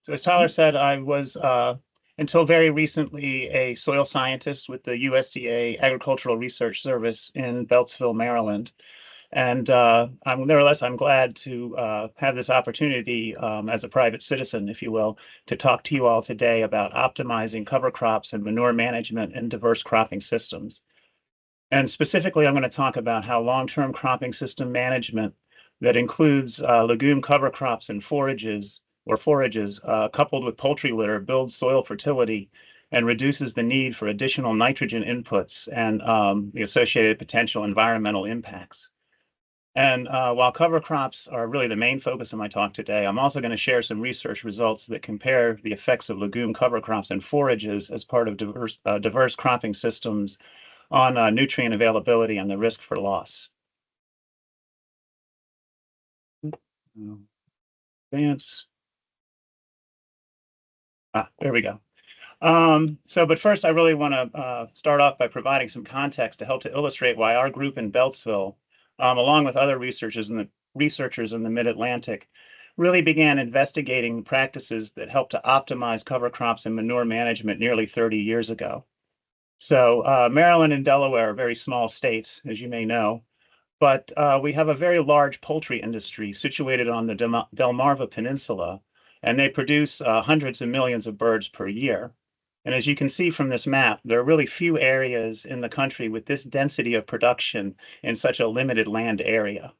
So as Tyler said, I was until very recently a soil scientist with the USDA Agricultural Research Service in Beltsville, Maryland. And nevertheless, I'm glad to have this opportunity as a private citizen, if you will, to talk to you all today about optimizing cover crops and manure management in diverse cropping systems. And specifically, I'm going to talk about how long-term cropping system management that includes legume cover crops and forages coupled with poultry litter builds soil fertility and reduces the need for additional nitrogen inputs and the associated potential environmental impacts. And while cover crops are really the main focus of my talk today, I'm also going to share some research results that compare the effects of legume cover crops and forages as part of diverse cropping systems on nutrient availability and the risk for loss. Advance. There we go. But first, I really want to start off by providing some context to help to illustrate why our group in Beltsville, along with other researchers in the Mid-Atlantic, really began investigating practices that help to optimize cover crops and manure management nearly 30 years ago. So Maryland and Delaware are very small states, as you may know, but we have a very large poultry industry situated on the Delmarva Peninsula, and they produce hundreds of millions of birds per year. And as you can see from this map, there are really few areas in the country with this density of production in such a limited land area.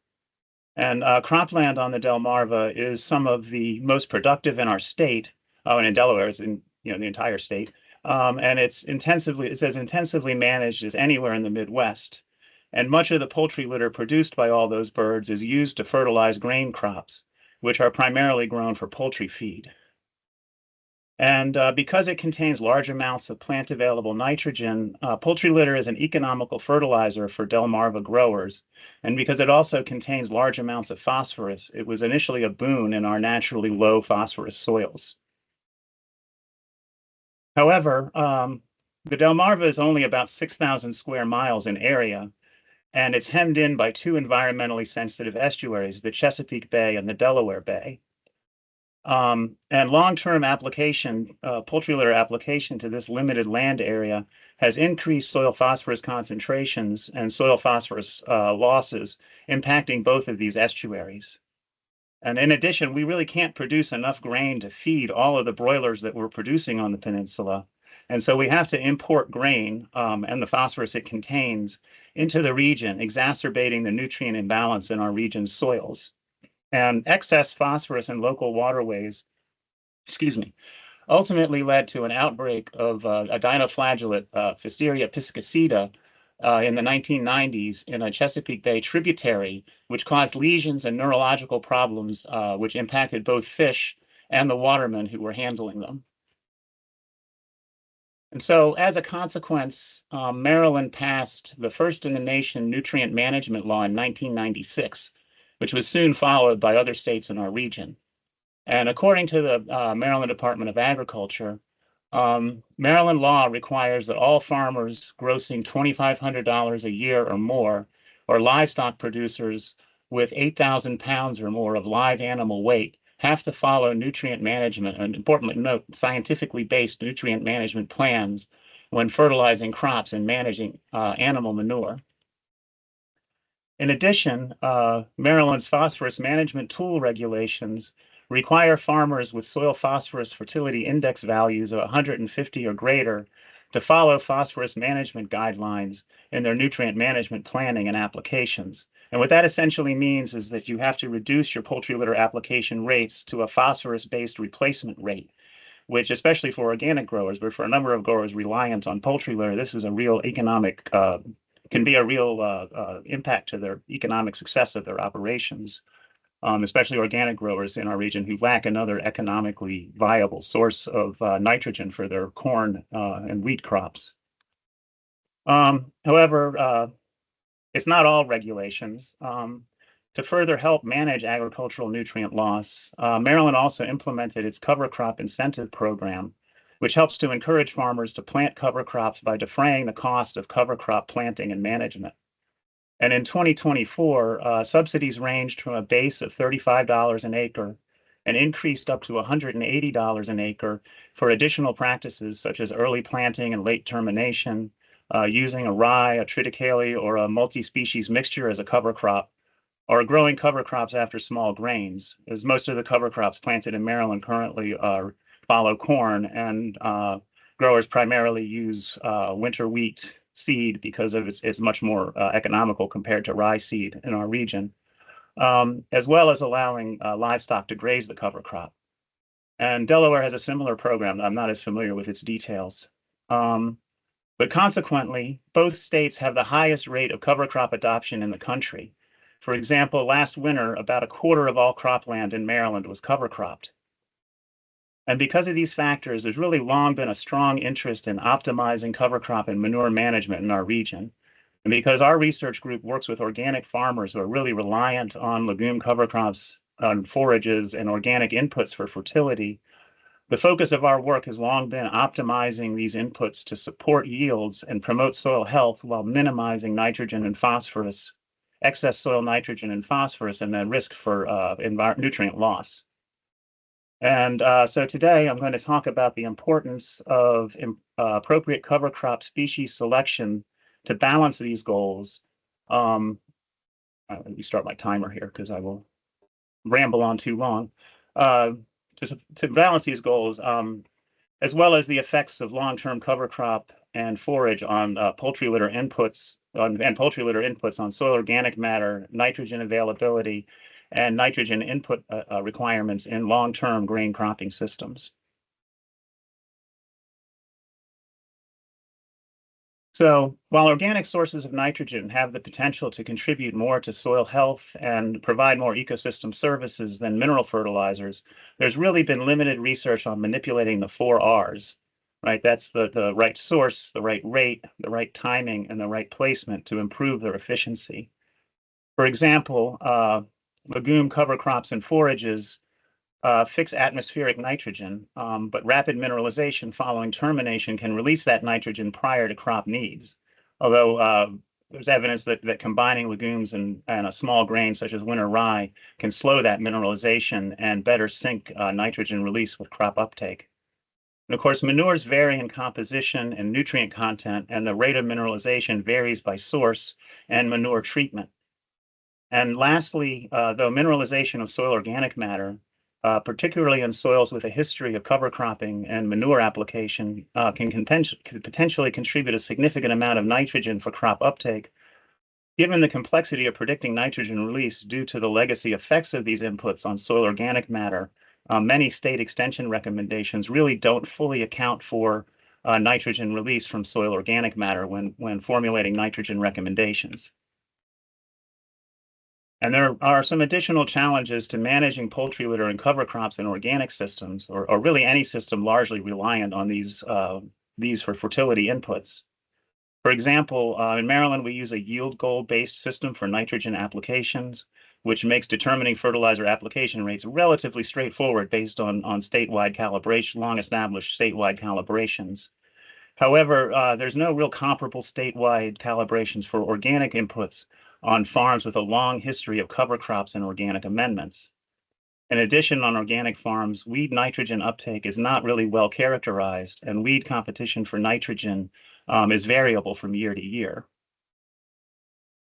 And cropland on the Delmarva is some of the most productive in our state, and in Delaware, is in the entire state. And it's as intensively managed as anywhere in the Midwest. And much of the poultry litter produced by all those birds is used to fertilize grain crops, which are primarily grown for poultry feed. And because it contains large amounts of plant available nitrogen, poultry litter is an economical fertilizer for Delmarva growers. And because it also contains large amounts of phosphorus, it was initially a boon in our naturally low phosphorus soils. However, the Delmarva is only about 6,000 square miles in area, and it's hemmed in by two environmentally sensitive estuaries, the Chesapeake Bay and the Delaware Bay. And long-term application, poultry litter application to this limited land area has increased soil phosphorus concentrations and soil phosphorus losses, impacting both of these estuaries. And in addition, we really can't produce enough grain to feed all of the broilers that we're producing on the peninsula. And so we have to import grain and the phosphorus it contains into the region, exacerbating the nutrient imbalance in our region's soils. And excess phosphorus in local waterways, ultimately led to an outbreak of a dinoflagellate, Pfiesteria piscicida, in the 1990s in a Chesapeake Bay tributary, which caused lesions and neurological problems, which impacted both fish and the watermen who were handling them. And so as a consequence, Maryland passed the first in the nation nutrient management law in 1996, which was soon followed by other states in our region. And according to the Maryland Department of Agriculture, Maryland law requires that all farmers grossing $2,500 a year or more, or livestock producers with 8,000 pounds or more of live animal weight, have to follow nutrient management, and importantly note, scientifically based nutrient management plans when fertilizing crops and managing animal manure. In addition, Maryland's phosphorus management tool regulations require farmers with soil phosphorus fertility index values of 150 or greater to follow phosphorus management guidelines in their nutrient management planning and applications. And what that essentially means is that you have to reduce your poultry litter application rates to a phosphorus-based replacement rate, which, especially for organic growers, but for a number of growers reliant on poultry litter, this is a real economic, can be a real impact to their economic success of their operations. Especially organic growers in our region who lack another economically viable source of nitrogen for their corn and wheat crops. However, it's not all regulations. To further help manage agricultural nutrient loss, Maryland also implemented its cover crop incentive program, which helps to encourage farmers to plant cover crops by defraying the cost of cover crop planting and management. And in 2024, subsidies ranged from a base of $35 an acre and increased up to $180 an acre for additional practices such as early planting and late termination, using a rye, a triticale, or a multi-species mixture as a cover crop, or growing cover crops after small grains, as most of the cover crops planted in Maryland currently follow corn, and growers primarily use winter wheat seed because of it's much more economical compared to rye seed in our region, as well as allowing livestock to graze the cover crop. And Delaware has a similar program. I'm not as familiar with its details. But consequently, both states have the highest rate of cover crop adoption in the country. For example, last winter, about a quarter of all cropland in Maryland was cover cropped. And because of these factors, there's really long been a strong interest in optimizing cover crop and manure management in our region. And because our research group works with organic farmers who are really reliant on legume cover crops, on forages, and organic inputs for fertility, the focus of our work has long been optimizing these inputs to support yields and promote soil health while minimizing nitrogen and phosphorus, excess soil nitrogen and phosphorus, and then risk for nutrient loss. And so today I'm going to talk about the importance of appropriate cover crop species selection to balance these goals. Let me start my timer here because I will ramble on too long. To balance these goals, as well as the effects of long-term cover crop and forage on poultry litter inputs on soil organic matter, nitrogen availability, and nitrogen input requirements in long-term grain cropping systems. So while organic sources of nitrogen have the potential to contribute more to soil health and provide more ecosystem services than mineral fertilizers, there's really been limited research on manipulating the 4Rs, right? That's the right source, the right rate, the right timing, and the right placement to improve their efficiency. For example, legume cover crops and forages fix atmospheric nitrogen, but rapid mineralization following termination can release that nitrogen prior to crop needs. Although there's evidence that combining legumes and a small grain such as winter rye can slow that mineralization and better sync nitrogen release with crop uptake. And of course, manures vary in composition and nutrient content, and the rate of mineralization varies by source and manure treatment. And lastly, though mineralization of soil organic matter, particularly in soils with a history of cover cropping and manure application, can potentially contribute a significant amount of nitrogen for crop uptake. Given the complexity of predicting nitrogen release due to the legacy effects of these inputs on soil organic matter, many state extension recommendations really don't fully account for nitrogen release from soil organic matter when formulating nitrogen recommendations. And there are some additional challenges to managing poultry litter and cover crops in organic systems, or really any system largely reliant on these for fertility inputs. For example, in Maryland, we use a yield goal-based system for nitrogen applications, which makes determining fertilizer application rates relatively straightforward based on statewide calibration, long-established statewide calibrations. However, there's no real comparable statewide calibrations for organic inputs on farms with a long history of cover crops and organic amendments. In addition, on organic farms, weed nitrogen uptake is not really well characterized, and weed competition for nitrogen is variable from year to year.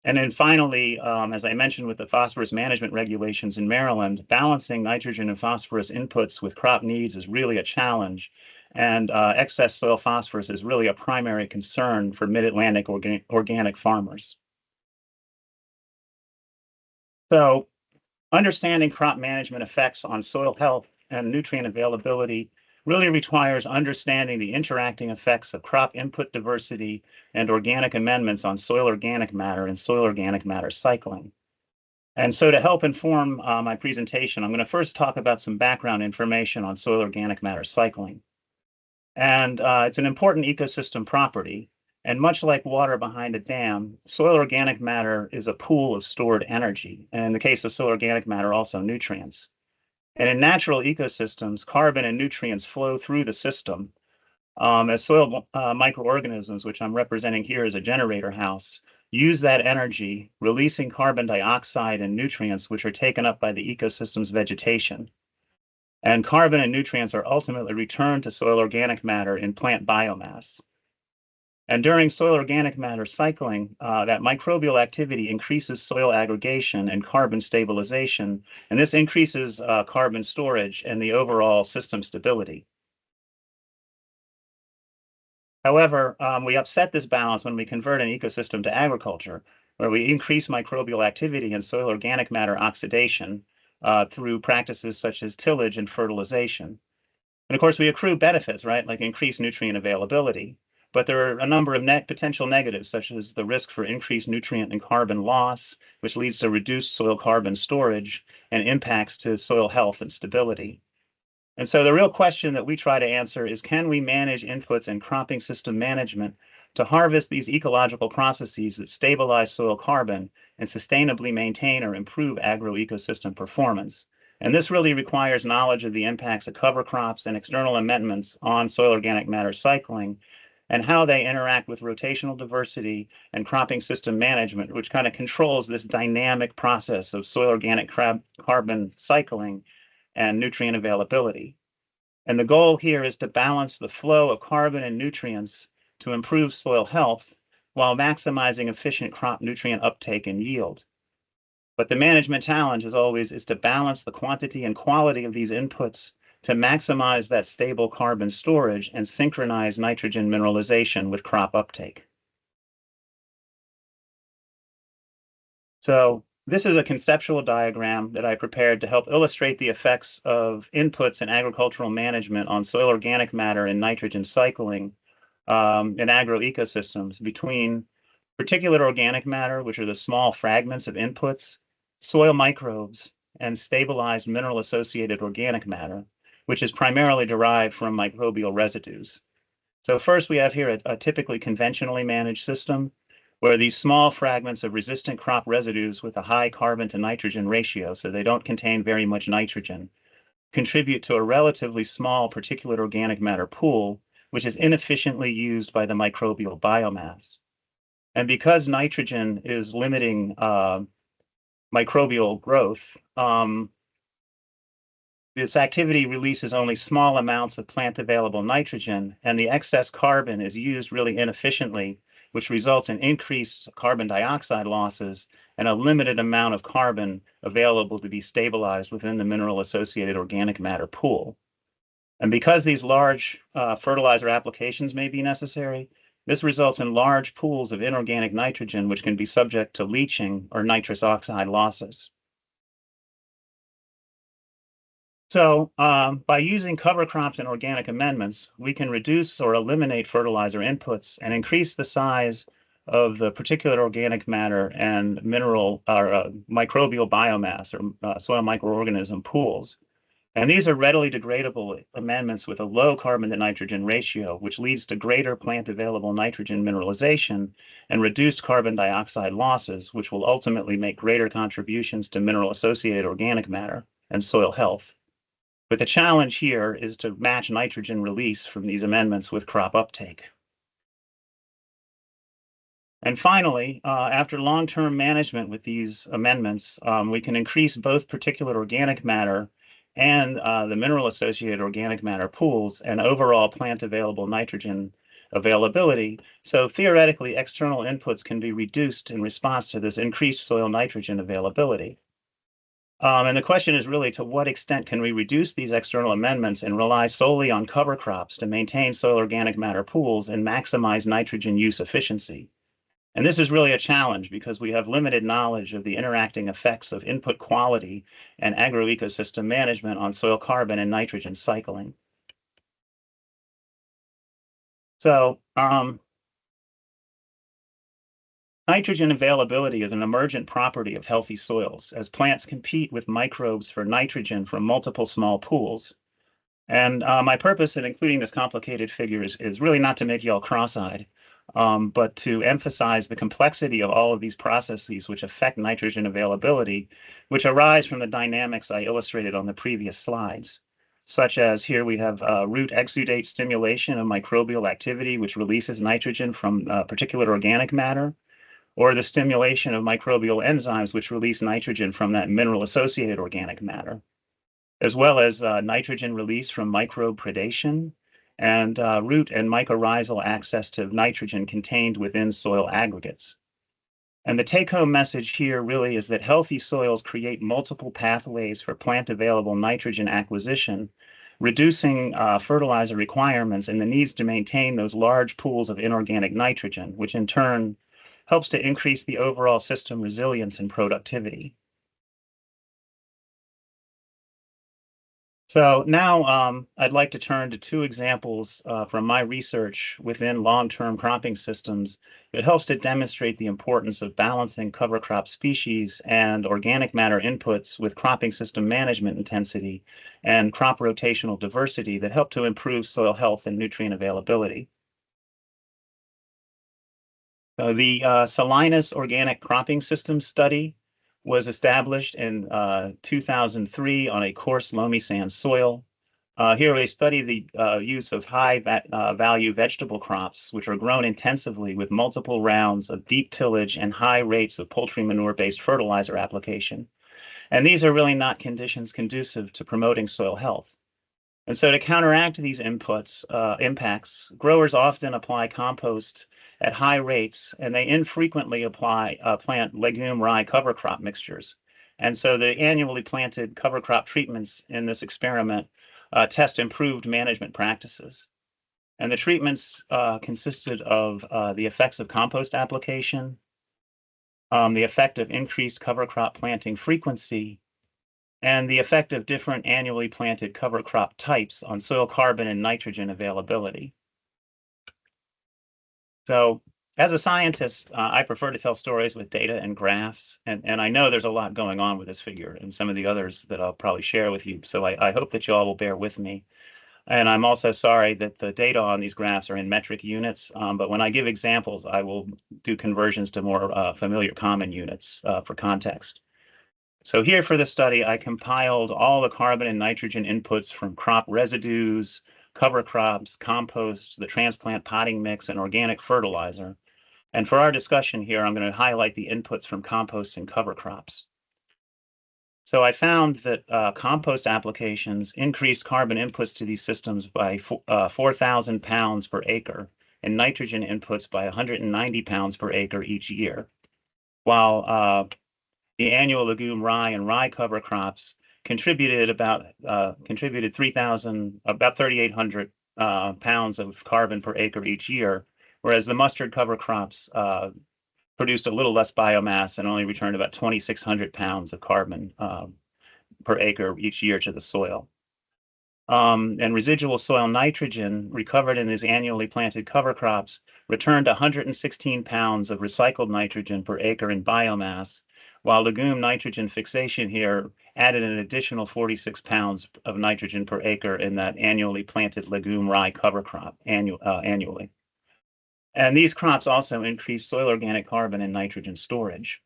And then finally, as I mentioned with the phosphorus management regulations in Maryland, balancing nitrogen and phosphorus inputs with crop needs is really a challenge. And excess soil phosphorus is really a primary concern for mid-Atlantic organic farmers. So understanding crop management effects on soil health and nutrient availability really requires understanding the interacting effects of crop input diversity and organic amendments on soil organic matter and soil organic matter cycling. And so to help inform my presentation, I'm going to first talk about some background information on soil organic matter cycling. And it's an important ecosystem property. And much like water behind a dam, soil organic matter is a pool of stored energy. And in the case of soil organic matter, also nutrients. And in natural ecosystems, carbon and nutrients flow through the system as soil microorganisms, which I'm representing here as a generator house, use that energy, releasing carbon dioxide and nutrients, which are taken up by the ecosystem's vegetation. And carbon and nutrients are ultimately returned to soil organic matter in plant biomass. And during soil organic matter cycling, that microbial activity increases soil aggregation and carbon stabilization, and this increases carbon storage and the overall system stability. However, we upset this balance when we convert an ecosystem to agriculture, where we increase microbial activity and soil organic matter oxidation through practices such as tillage and fertilization. And of course, we accrue benefits, right, like increased nutrient availability. But there are a number of potential negatives, such as the risk for increased nutrient and carbon loss, which leads to reduced soil carbon storage and impacts to soil health and stability. And so the real question that we try to answer is, can we manage inputs and cropping system management to harvest these ecological processes that stabilize soil carbon and sustainably maintain or improve agroecosystem performance? And this really requires knowledge of the impacts of cover crops and external amendments on soil organic matter cycling and how they interact with rotational diversity and cropping system management, which kind of controls this dynamic process of soil organic carbon cycling and nutrient availability. And the goal here is to balance the flow of carbon and nutrients to improve soil health while maximizing efficient crop nutrient uptake and yield. But the management challenge, as always, is to balance the quantity and quality of these inputs to maximize that stable carbon storage and synchronize nitrogen mineralization with crop uptake. So this is a conceptual diagram that I prepared to help illustrate the effects of inputs in agricultural management on soil organic matter and nitrogen cycling in agroecosystems between particulate organic matter, which are the small fragments of inputs, soil microbes, and stabilized mineral-associated organic matter, which is primarily derived from microbial residues. So first, we have here a typically conventionally managed system where these small fragments of resistant crop residues with a high carbon to nitrogen ratio, so they don't contain very much nitrogen, contribute to a relatively small particulate organic matter pool, which is inefficiently used by the microbial biomass. And because nitrogen is limiting microbial growth, this activity releases only small amounts of plant available nitrogen, and the excess carbon is used really inefficiently, which results in increased carbon dioxide losses and a limited amount of carbon available to be stabilized within the mineral-associated organic matter pool. And because these large fertilizer applications may be necessary, this results in large pools of inorganic nitrogen, which can be subject to leaching or nitrous oxide losses. So by using cover crops and organic amendments, we can reduce or eliminate fertilizer inputs and increase the size of the particulate organic matter and mineral or microbial biomass or soil microorganism pools. And these are readily degradable amendments with a low carbon to nitrogen ratio, which leads to greater plant available nitrogen mineralization and reduced carbon dioxide losses, which will ultimately make greater contributions to mineral associated organic matter and soil health. But the challenge here is to match nitrogen release from these amendments with crop uptake. And finally, after long-term management with these amendments, we can increase both particulate organic matter and the mineral-associated organic matter pools and overall plant available nitrogen availability. So theoretically, external inputs can be reduced in response to this increased soil nitrogen availability. And the question is really, to what extent can we reduce these external amendments and rely solely on cover crops to maintain soil organic matter pools and maximize nitrogen use efficiency? And this is really a challenge because we have limited knowledge of the interacting effects of input quality and agroecosystem management on soil carbon and nitrogen cycling. So nitrogen availability is an emergent property of healthy soils as plants compete with microbes for nitrogen from multiple small pools. And my purpose in including this complicated figure is really not to make you all cross-eyed, but to emphasize the complexity of all of these processes which affect nitrogen availability, which arise from the dynamics I illustrated on the previous slides, such as here we have root exudate stimulation of microbial activity, which releases nitrogen from particulate organic matter, or the stimulation of microbial enzymes, which release nitrogen from that mineral-associated organic matter. as well as nitrogen release from microbe predation and root and mycorrhizal access to nitrogen contained within soil aggregates. And the take-home message here really is that healthy soils create multiple pathways for plant-available nitrogen acquisition, reducing fertilizer requirements and the needs to maintain those large pools of inorganic nitrogen, which in turn helps to increase the overall system resilience and productivity. So now I'd like to turn to two examples from my research within long-term cropping systems that helps to demonstrate the importance of balancing cover crop species and organic matter inputs with cropping system management intensity and crop rotational diversity that help to improve soil health and nutrient availability. The Salinas Organic Cropping System study was established in 2003 on a coarse loamy sand soil. Here they study the use of high value vegetable crops, which are grown intensively with multiple rounds of deep tillage and high rates of poultry manure-based fertilizer application. And these are really not conditions conducive to promoting soil health. And so to counteract these impacts, growers often apply compost at high rates, and they infrequently plant legume rye cover crop mixtures. And so the annually planted cover crop treatments in this experiment test improved management practices. And the treatments consisted of the effects of compost application, the effect of increased cover crop planting frequency, and the effect of different annually planted cover crop types on soil carbon and nitrogen availability. So as a scientist, I prefer to tell stories with data and graphs, and I know there's a lot going on with this figure and some of the others that I'll probably share with you. So I hope that you all will bear with me. And I'm also sorry that the data on these graphs are in metric units, but when I give examples, I will do conversions to more familiar common units for context. So here for the study, I compiled all the carbon and nitrogen inputs from crop residues, cover crops, compost, the transplant potting mix, and organic fertilizer. And for our discussion here, I'm going to highlight the inputs from compost and cover crops. So I found that compost applications increased carbon inputs to these systems by 4,000 pounds per acre and nitrogen inputs by 190 pounds per acre each year, while the annual legume rye and rye cover crops contributed about 3,800 pounds of carbon per acre each year, whereas the mustard cover crops produced a little less biomass and only returned about 2,600 pounds of carbon per acre each year to the soil. And residual soil nitrogen recovered in these annually planted cover crops returned 116 pounds of recycled nitrogen per acre in biomass, while legume nitrogen fixation here added an additional 46 pounds of nitrogen per acre in that annually planted legume rye cover crop annually. And these crops also increase soil organic carbon and nitrogen storage.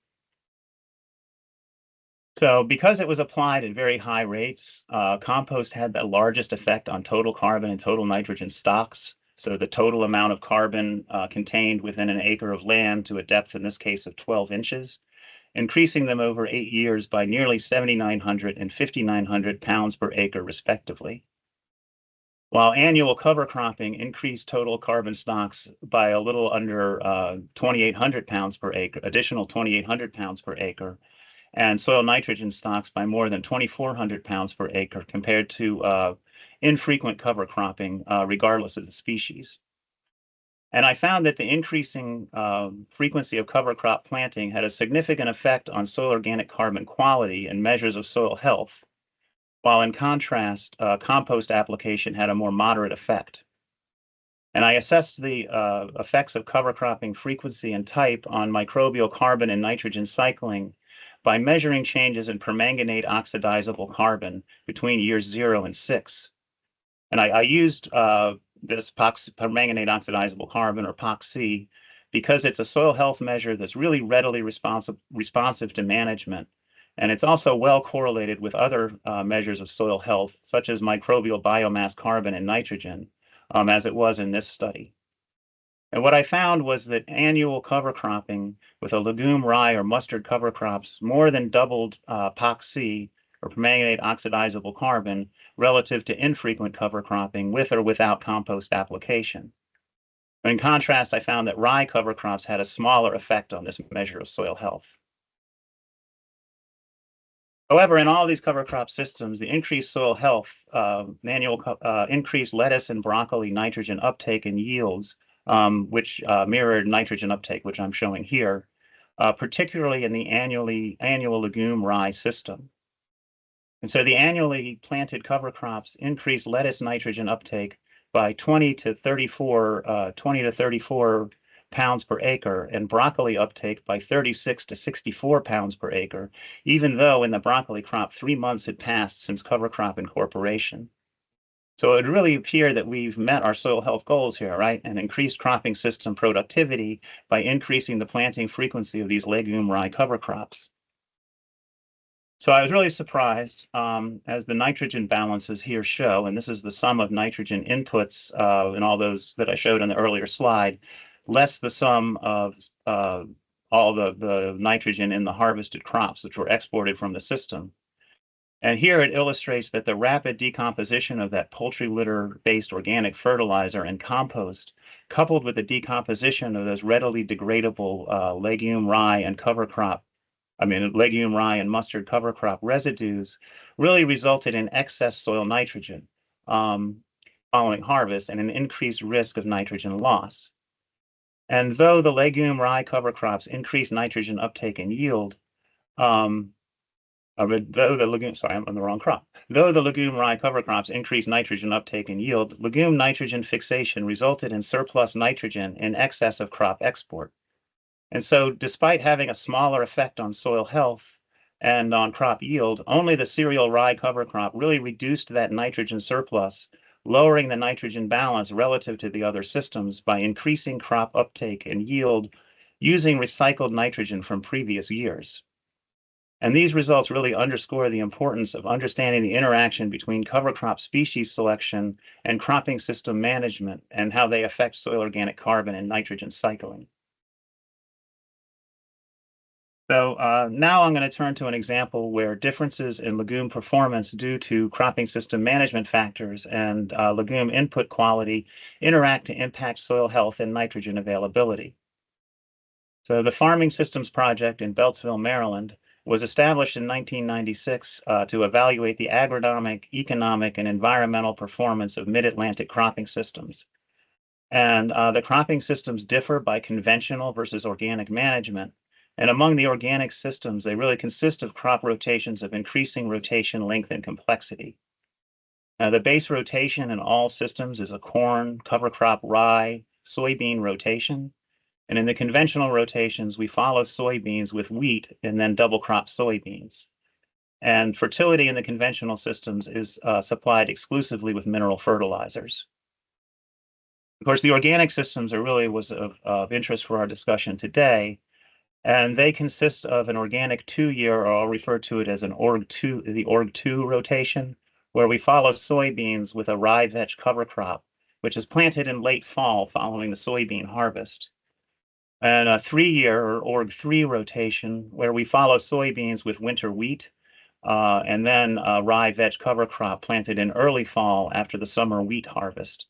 So because it was applied at very high rates, compost had the largest effect on total carbon and total nitrogen stocks. So the total amount of carbon contained within an acre of land to a depth, in this case, of 12 inches, increasing them over 8 years by nearly 7,900 and 5,900 pounds per acre, respectively. While annual cover cropping increased total carbon stocks by a little under 2,800 pounds per acre, additional 2,800 pounds per acre, and soil nitrogen stocks by more than 2,400 pounds per acre compared to infrequent cover cropping, regardless of the species. And I found that the increasing frequency of cover crop planting had a significant effect on soil organic carbon quality and measures of soil health, while in contrast, compost application had a more moderate effect. And I assessed the effects of cover cropping frequency and type on microbial carbon and nitrogen cycling by measuring changes in permanganate oxidizable carbon between years 0 and 6. And I used this permanganate oxidizable carbon, or POC, because it's a soil health measure that's really readily responsive to management. And it's also well correlated with other measures of soil health, such as microbial biomass carbon and nitrogen, as it was in this study. And what I found was that annual cover cropping with a legume rye or mustard cover crops more than doubled POC or permanganate oxidizable carbon relative to infrequent cover cropping with or without compost application. In contrast, I found that rye cover crops had a smaller effect on this measure of soil health. However, in all these cover crop systems, the increased soil health, increased lettuce and broccoli nitrogen uptake and yields, which mirrored nitrogen uptake, which I'm showing here, particularly in the annual legume rye system. And so the annually planted cover crops increased lettuce nitrogen uptake by 20 to 34 pounds per acre, and broccoli uptake by 36 to 64 pounds per acre, even though in the broccoli crop 3 months had passed since cover crop incorporation. So it would really appear that we've met our soil health goals here, right? And increased cropping system productivity by increasing the planting frequency of these legume rye cover crops. So I was really surprised, as the nitrogen balances here show, and this is the sum of nitrogen inputs in all those that I showed on the earlier slide, less the sum of all the nitrogen in the harvested crops, which were exported from the system. And here it illustrates that the rapid decomposition of that poultry litter-based organic fertilizer and compost, coupled with the decomposition of those readily degradable legume rye and mustard cover crop residues, really resulted in excess soil nitrogen following harvest and an increased risk of nitrogen loss. And though the legume rye cover crops increase nitrogen uptake and yield, though the legume rye cover crops increase nitrogen uptake and yield, legume nitrogen fixation resulted in surplus nitrogen in excess of crop export. And so despite having a smaller effect on soil health and on crop yield, only the cereal rye cover crop really reduced that nitrogen surplus, lowering the nitrogen balance relative to the other systems by increasing crop uptake and yield using recycled nitrogen from previous years. And these results really underscore the importance of understanding the interaction between cover crop species selection and cropping system management and how they affect soil organic carbon and nitrogen cycling. So now I'm going to turn to an example where differences in legume performance due to cropping system management factors and legume input quality interact to impact soil health and nitrogen availability. So the Farming Systems Project in Beltsville, Maryland, was established in 1996 to evaluate the agronomic, economic, and environmental performance of mid-Atlantic cropping systems. And the cropping systems differ by conventional versus organic management. And among the organic systems, they really consist of crop rotations of increasing rotation length and complexity. Now, the base rotation in all systems is a corn, cover crop, rye, soybean rotation. And in the conventional rotations, we follow soybeans with wheat and then double crop soybeans. And fertility in the conventional systems is supplied exclusively with mineral fertilizers. Of course, the organic systems are really of interest for our discussion today. And they consist of an organic 2-year, or I'll refer to it as the org-2 rotation, where we follow soybeans with a rye vetch cover crop, which is planted in late fall following the soybean harvest. And a 3-year, or org-3 rotation, where we follow soybeans with winter wheat, and then a rye vetch cover crop planted in early fall after the summer wheat harvest.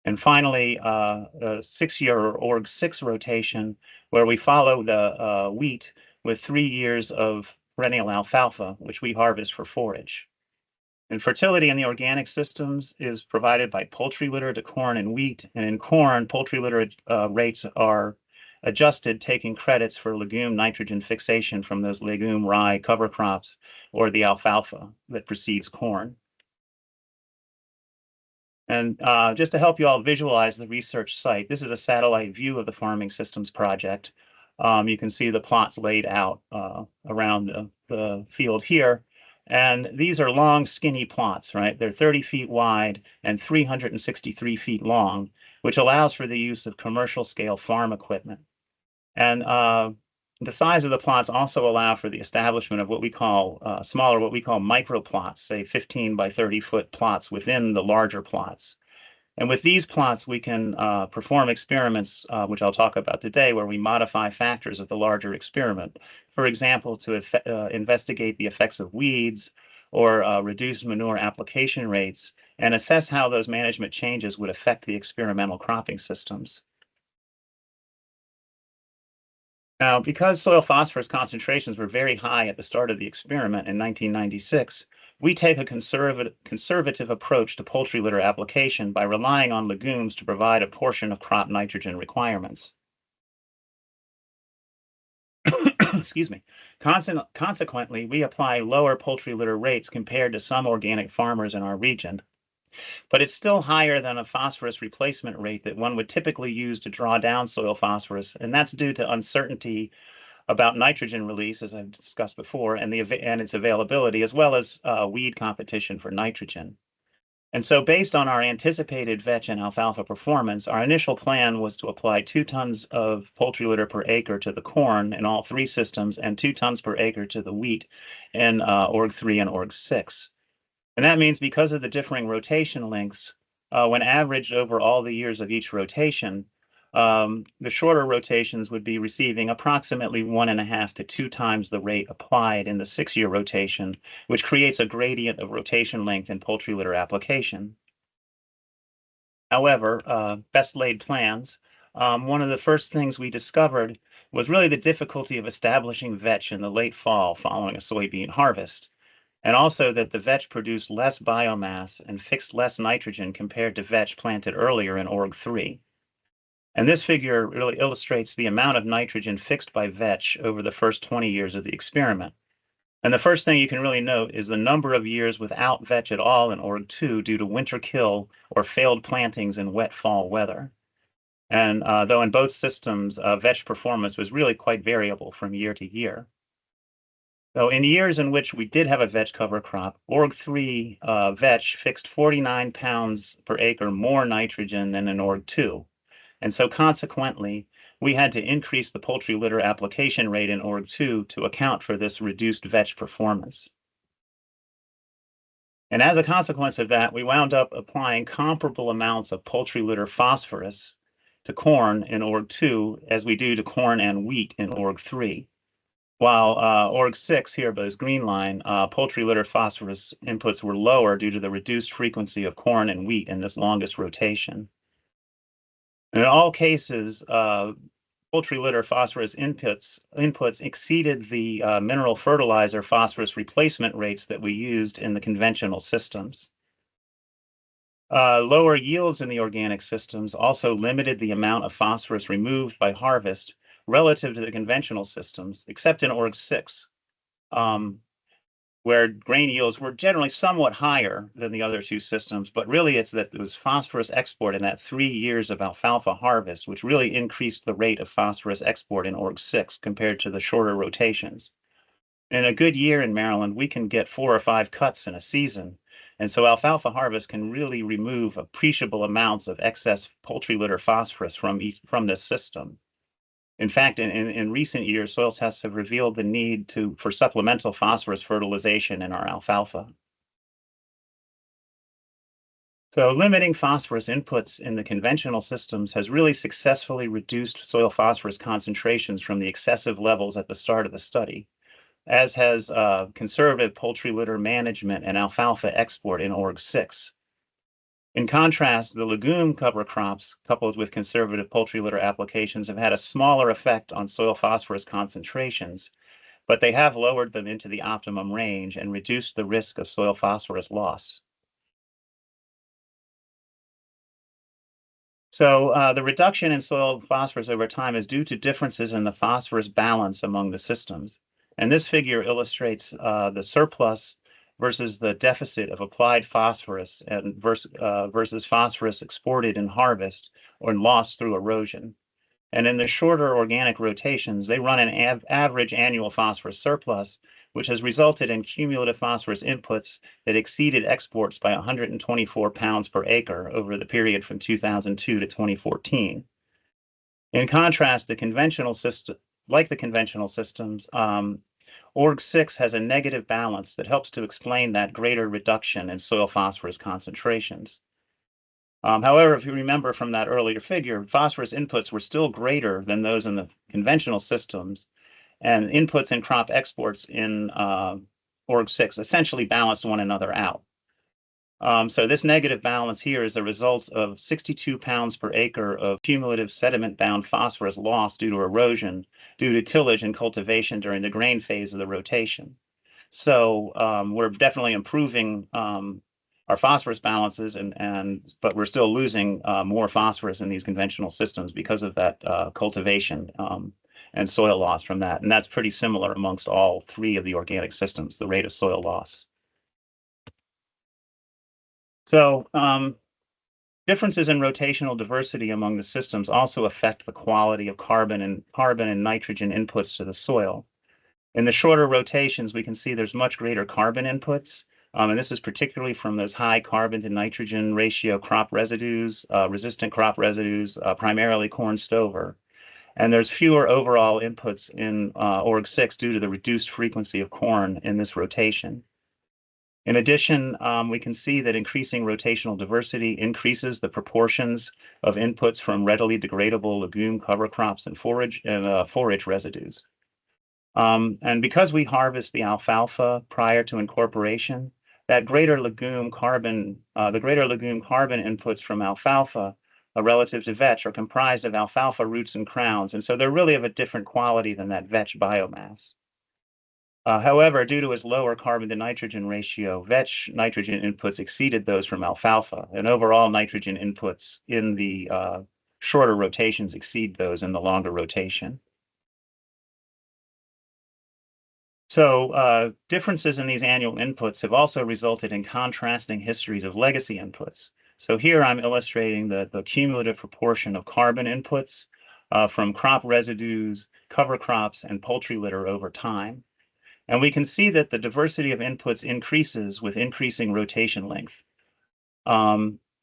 And finally, a 6-year, or org-6 rotation, where we follow the wheat with 3 years of perennial alfalfa, which we harvest for forage. And fertility in the organic systems is provided by poultry litter to corn and wheat. And in corn, poultry litter rates are adjusted, taking credits for legume nitrogen fixation from those legume rye cover crops or the alfalfa that precedes corn. And just to help you all visualize the research site, this is a satellite view of the Farming Systems Project. You can see the plots laid out around the field here. And these are long, skinny plots, right? They're 30 feet wide and 363 feet long, which allows for the use of commercial scale farm equipment. And the size of the plots also allow for the establishment of what we call micro plots, say 15 by 30 foot plots within the larger plots. And with these plots, we can perform experiments, which I'll talk about today, where we modify factors of the larger experiment. For example, to investigate the effects of weeds, or reduce manure application rates, and assess how those management changes would affect the experimental cropping systems. Now, because soil phosphorus concentrations were very high at the start of the experiment in 1996, we take a conservative approach to poultry litter application by relying on legumes to provide a portion of crop nitrogen requirements. Excuse me. Consequently, we apply lower poultry litter rates compared to some organic farmers in our region, but it's still higher than a phosphorus replacement rate that one would typically use to draw down soil phosphorus, and that's due to uncertainty about nitrogen release, as I've discussed before, and its availability, as well as weed competition for nitrogen. And so, based on our anticipated vetch and alfalfa performance, our initial plan was to apply 2 tons of poultry litter per acre to the corn in all 3 systems and 2 tons per acre to the wheat in Org 3 and Org 6. And that means because of the differing rotation lengths, when averaged over all the years of each rotation, the shorter rotations would be receiving approximately 1.5 to 2 times the rate applied in the 6-year rotation, which creates a gradient of rotation length in poultry litter application. However, best laid plans, one of the first things we discovered was really the difficulty of establishing vetch in the late fall following a soybean harvest, and also that the vetch produced less biomass and fixed less nitrogen compared to vetch planted earlier in Org 3. And this figure really illustrates the amount of nitrogen fixed by vetch over the first 20 years of the experiment. And the first thing you can really note is the number of years without vetch at all in Org 2 due to winter kill or failed plantings in wet fall weather. And though in both systems, vetch performance was really quite variable from year to year. So in years in which we did have a vetch cover crop, Org 3 vetch fixed 49 pounds per acre more nitrogen than in Org 2. And so consequently, we had to increase the poultry litter application rate in Org 2 to account for this reduced vetch performance. And as a consequence of that, we wound up applying comparable amounts of poultry litter phosphorus to corn in Org 2 as we do to corn and wheat in Org 3. While Org 6 here, by this green line, poultry litter phosphorus inputs were lower due to the reduced frequency of corn and wheat in this longest rotation. In all cases, poultry litter phosphorus inputs exceeded the mineral fertilizer phosphorus replacement rates that we used in the conventional systems. Lower yields in the organic systems also limited the amount of phosphorus removed by harvest relative to the conventional systems, except in Org 6, where grain yields were generally somewhat higher than the other 2 systems, but really it's that it was phosphorus export in that 3 years of alfalfa harvest, which really increased the rate of phosphorus export in Org 6 compared to the shorter rotations. In a good year in Maryland, we can get 4 or 5 cuts in a season, and so alfalfa harvest can really remove appreciable amounts of excess poultry litter phosphorus from this system. In fact, in recent years, soil tests have revealed the need for supplemental phosphorus fertilization in our alfalfa. So limiting phosphorus inputs in the conventional systems has really successfully reduced soil phosphorus concentrations from the excessive levels at the start of the study, as has conservative poultry litter management and alfalfa export in Org 6. In contrast, the legume cover crops, coupled with conservative poultry litter applications, have had a smaller effect on soil phosphorus concentrations, but they have lowered them into the optimum range and reduced the risk of soil phosphorus loss. So the reduction in soil phosphorus over time is due to differences in the phosphorus balance among the systems. And this figure illustrates the surplus versus the deficit of applied phosphorus and versus phosphorus exported in harvest or lost through erosion. And in the shorter organic rotations, they run an average annual phosphorus surplus, which has resulted in cumulative phosphorus inputs that exceeded exports by 124 pounds per acre over the period from 2002 to 2014. In contrast, the conventional systems, Org 6 has a negative balance that helps to explain that greater reduction in soil phosphorus concentrations. However, if you remember from that earlier figure, phosphorus inputs were still greater than those in the conventional systems, and inputs and crop exports in org-6 essentially balanced one another out. So this negative balance here is a result of 62 pounds per acre of cumulative sediment-bound phosphorus loss due to erosion, due to tillage and cultivation during the grain phase of the rotation. So we're definitely improving our phosphorus balances, but we're still losing more phosphorus in these conventional systems because of that cultivation and soil loss from that. And that's pretty similar amongst all three of the organic systems, the rate of soil loss. So differences in rotational diversity among the systems also affect the quality of carbon and nitrogen inputs to the soil. In the shorter rotations, we can see there's much greater carbon inputs, and this is particularly from those high carbon to nitrogen ratio crop residues, resistant crop residues, primarily corn stover. And there's fewer overall inputs in org-6 due to the reduced frequency of corn in this rotation. In addition, we can see that increasing rotational diversity increases the proportions of inputs from readily degradable legume cover crops and forage residues. And because we harvest the alfalfa prior to incorporation, that greater legume carbon, the greater legume carbon inputs from alfalfa relative to vetch are comprised of alfalfa roots and crowns, and so they're really of a different quality than that vetch biomass. However, due to its lower carbon to nitrogen ratio, vetch nitrogen inputs exceeded those from alfalfa, and overall nitrogen inputs in the shorter rotations exceed those in the longer rotation. So differences in these annual inputs have also resulted in contrasting histories of legacy inputs. So here I'm illustrating the cumulative proportion of carbon inputs from crop residues, cover crops, and poultry litter over time. And we can see that the diversity of inputs increases with increasing rotation length,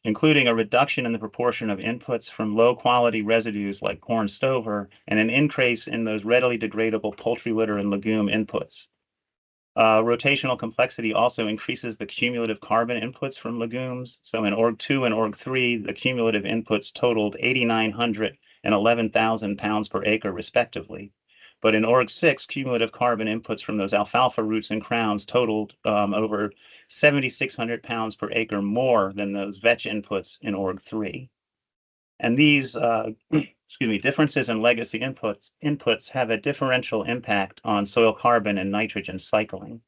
including a reduction in the proportion of inputs from low-quality residues like corn stover and an increase in those readily degradable poultry litter and legume inputs. Rotational complexity also increases the cumulative carbon inputs from legumes. So in org-2 and org-3, the cumulative inputs totaled 8,900 and 11,000 pounds per acre, respectively. But in org-6, cumulative carbon inputs from those alfalfa roots and crowns totaled over 7,600 pounds per acre more than those vetch inputs in org-3. And these differences in legacy inputs have a differential impact on soil carbon and nitrogen cycling.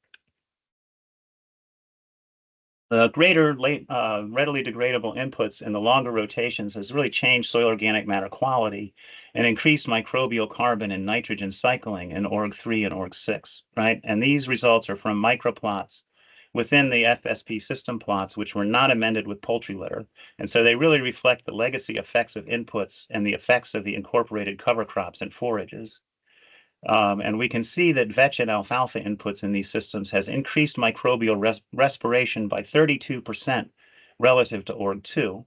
The greater readily degradable inputs in the longer rotations has really changed soil organic matter quality and increased microbial carbon and nitrogen cycling in org-3 and org-6, right? And these results are from microplots within the FSP system plots, which were not amended with poultry litter. And so they really reflect the legacy effects of inputs and the effects of the incorporated cover crops and forages. And we can see that vetch and alfalfa inputs in these systems has increased microbial respiration by 32% relative to org-2.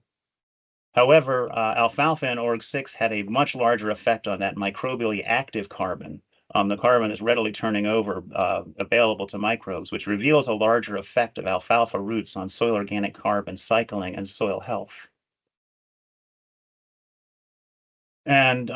However, alfalfa in org-6 had a much larger effect on that microbially active carbon. The carbon is readily turning over available to microbes, which reveals a larger effect of alfalfa roots on soil organic carbon cycling and soil health. And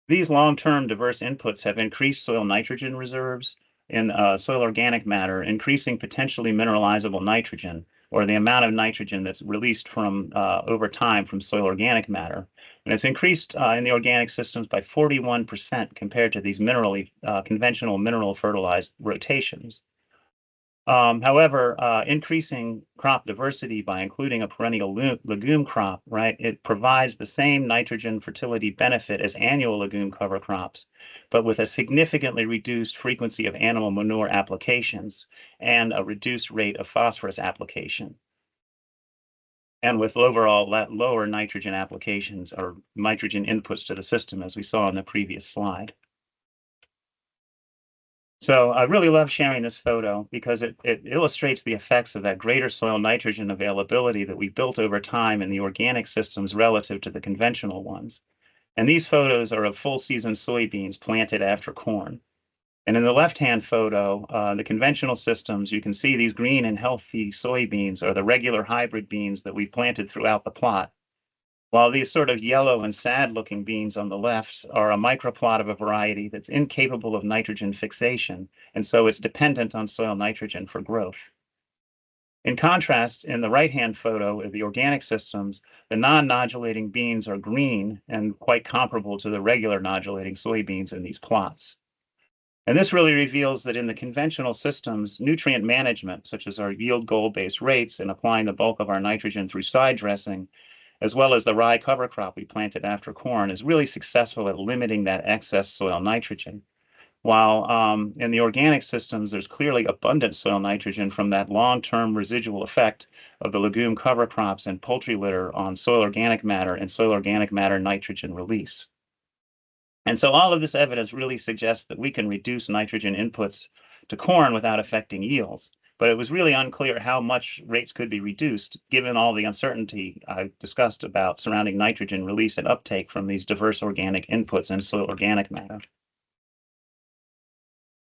these long-term diverse inputs have increased soil nitrogen reserves in soil organic matter, increasing potentially mineralizable nitrogen, or the amount of nitrogen that's released from over time from soil organic matter. And it's increased in the organic systems by 41% compared to these conventional mineral fertilized rotations. However, increasing crop diversity by including a perennial legume crop, right, it provides the same nitrogen fertility benefit as annual legume cover crops, but with a significantly reduced frequency of animal manure applications and a reduced rate of phosphorus application. And with overall lower nitrogen applications or nitrogen inputs to the system, as we saw in the previous slide. So I really love sharing this photo because it illustrates the effects of that greater soil nitrogen availability that we built over time in the organic systems relative to the conventional ones. And these photos are of full season soybeans planted after corn. And in the left-hand photo, the conventional systems, you can see these green and healthy soybeans are the regular hybrid beans that we planted throughout the plot. while these sort of yellow and sad-looking beans on the left are a microplot of a variety that's incapable of nitrogen fixation, and so it's dependent on soil nitrogen for growth. In contrast, in the right-hand photo of the organic systems, the non-nodulating beans are green and quite comparable to the regular nodulating soybeans in these plots. And this really reveals that in the conventional systems, nutrient management, such as our yield goal-based rates and applying the bulk of our nitrogen through side dressing, as well as the rye cover crop we planted after corn, is really successful at limiting that excess soil nitrogen. While in the organic systems, there's clearly abundant soil nitrogen from that long-term residual effect of the legume cover crops and poultry litter on soil organic matter and soil organic matter nitrogen release. And so all of this evidence really suggests that we can reduce nitrogen inputs to corn without affecting yields. But it was really unclear how much rates could be reduced given all the uncertainty I discussed about surrounding nitrogen release and uptake from these diverse organic inputs and soil organic matter.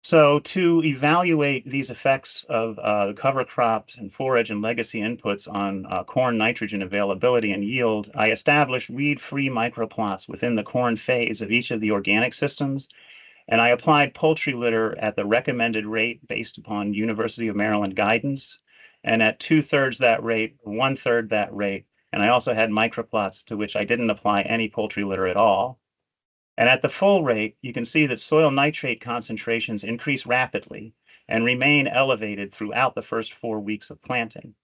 So to evaluate these effects of the cover crops and forage and legacy inputs on corn nitrogen availability and yield, I established weed-free microplots within the corn phase of each of the organic systems, and I applied poultry litter at the recommended rate based upon University of Maryland guidance, and at 2/3 that rate, 1/3 that rate, and I also had microplots to which I didn't apply any poultry litter at all. And at the full rate, you can see that soil nitrate concentrations increase rapidly and remain elevated throughout the first 4 weeks of planting.